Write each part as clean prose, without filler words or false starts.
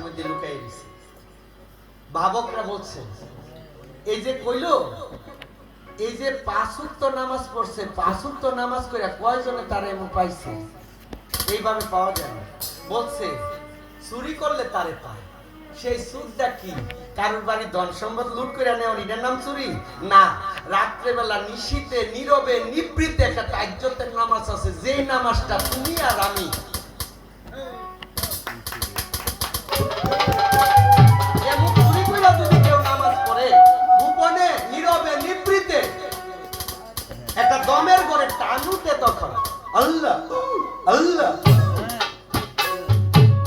এটার মধ্যে লুকাই দিছে। ভাবকরা বলছে এই যে কইল এই যে 5 ওয়াক্ত নামাজ পড়ছে, 5 ওয়াক্ত নামাজ করে কয়জনে তার এমন পাইছে? এইভাবে পাওয়া যায় না। বলছে চুরি করলে তারে পায়। সেই সুদটা কি? কারোর বাড়ি ধন সম্পদ লুট করে নেওয়া, এটার নাম চুরি না। রাত্রেবেলা নিশীতে নীরবে নিবৃত্তে একটা তাজ্জুদের নামাজ আছে, যেই নামাজটা তুমি আর আমি এমন চুরি করে যদি কেউ নামাজ পড়ে গোপনে নীরবে নিবৃত্তে একটা দমের ঘরে টানুতে, তখন আল্লাহ আল্লাহ,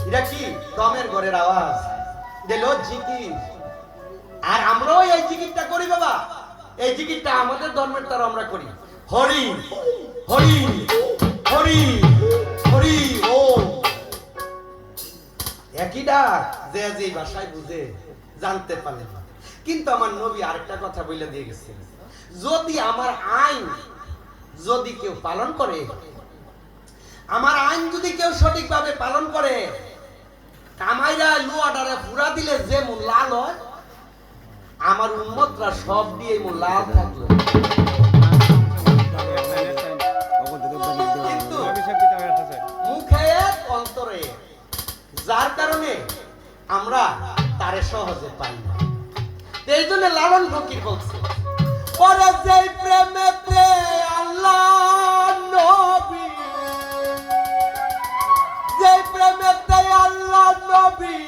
এটা কি দমের ঘরের আওয়াজ দিল জিকির। আর আমরাও এই জিকিরটা করি বাবা, এই জিকিরটা আমাদের ধর্মের দ্বারা আমরা করি। হরি হরি হরি হরি ও, একই ডাক, যে যে ভাষায় বুঝে জানতে পারলেন। কিন্তু আমার নবী আরেকটা কথা বলে দিয়ে গেছে, যদি আমার আইন যদি কেউ পালন করে, আমার আইন যদি কেউ সঠিকভাবে পালন করে, কামাইরা লোয়াডারে পুরা দিলে যে মূল লাল হয়, আমার উম্মতরা সব দিয়ে মূল লাল থাকলো। কিন্তু মুখে অন্তরে, যার কারণে আমরা তারে সহজে পাই না। এই জন্য লালন ফকির বলছে, পরে যেই প্রেমেতে আল্লাহ নবী, যেই প্রেমেতে আল্লাহ নবী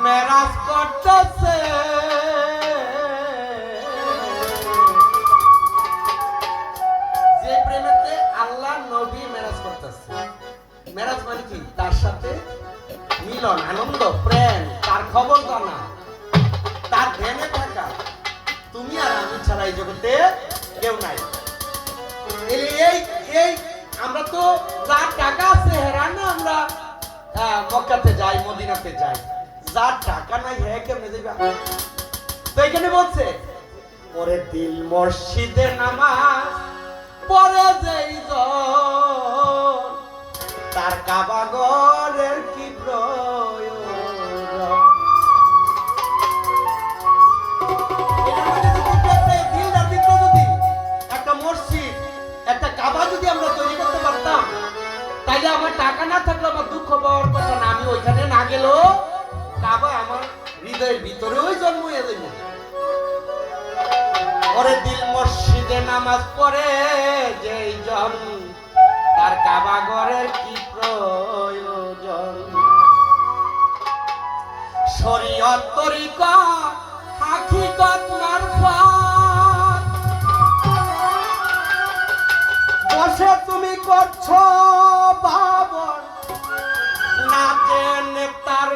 মেরাজ করতেছে, যে প্রেমেতে আল্লাহ নবী মেরাজ করতেছে। মেরাজ মানে কি? তার সাথে মিলন, আনন্দ, প্রেম, তার খবর জানা, তার ধ্যানে থাকা। তুমি আর আমি ছাড়া এই জগতে কেউ নাই। এই আমরা তো যার টাকা আছে হেরা না, আমরা মক্কাতে যাই, মদিনাতে যাই। যার টাকা নাই হ্যাঁ কেমনে যাবে? তো এখানে বলছে পরে দিল মসজিদে নামাজ পরে যেই জন, তার কাবা ঘরের কি প্রয়োজন? একটা মসজিদ, একটা কাবা যদি আমরা তৈরি করতে পারতাম, তাইলে আমার টাকা না থাকলে আমার দুঃখ পাওয়ার কথা না। আমি ওইখানে না গেলেও কাবা আমার হৃদয়ের ভিতরে ওই জন্ম হয়ে যাবে। ওরে দিল মসজিদে নামাজ পড়ে যেই জন, তার কাবা ঘরের কি প্রয়োজন? শরীয়ত তরিকা হাকিকত মারফত বসে তুমি করছো ভাবন, না জেনে তার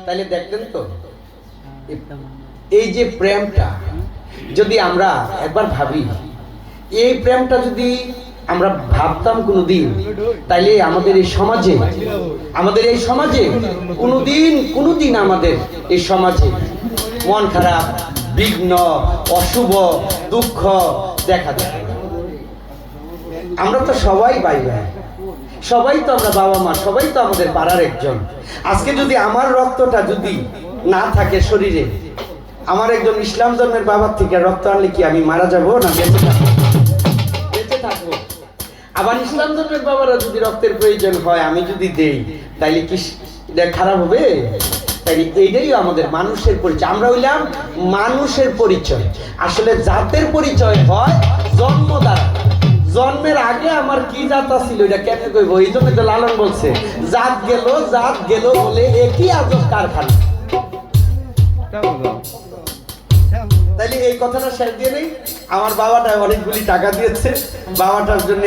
তাহলে দেখতেন তো এই যে প্রেমটা যদি আমরা একবার ভাবি, এই প্রেমটা যদি আমরা ভাবতাম কোনদিন, তাইলে আমাদের এই সমাজে কোনদিন আমাদের এই সমাজে মন খারাপ, বিঘ্ন, অশুভ, দুঃখ দেখা যায়। আমরা তো সবাই ভাই ভাই, সবাই তো আমরা বাবা মা, সবাই তো আমাদের পাড়ার একজন। আজকে যদি আমার রক্তটা যদি না থাকে শরীরে, আমার একজন ইসলাম ধর্মের বাবার থেকে রক্ত আনলে কি আমি মারা যাব না বেঁচে থাকবো? বেঁচে থাকবো। আবার ইসলাম ধর্মের বাবারা যদি রক্তের প্রয়োজন হয়, আমি যদি দেই, তাইলে কি এটা খারাপ হবে? তাই এইটাই আমাদের মানুষের পরিচয়। আমরা হইলাম মানুষের পরিচয়। আসলে জাতের পরিচয় হয় জন্ম দ্বারা। জন্মের আগে আমার কি জাত ছিল এটা কেমনে কইব? এই জন্য তো লালন বলছে জাত গেল বলে একই আজব কারখানা। তাইলে এই কথাটা শেষ দিয়ে নেই। আমার বাবাটা অনেকগুলি টাকা দিয়েছে, বাবাটার জন্য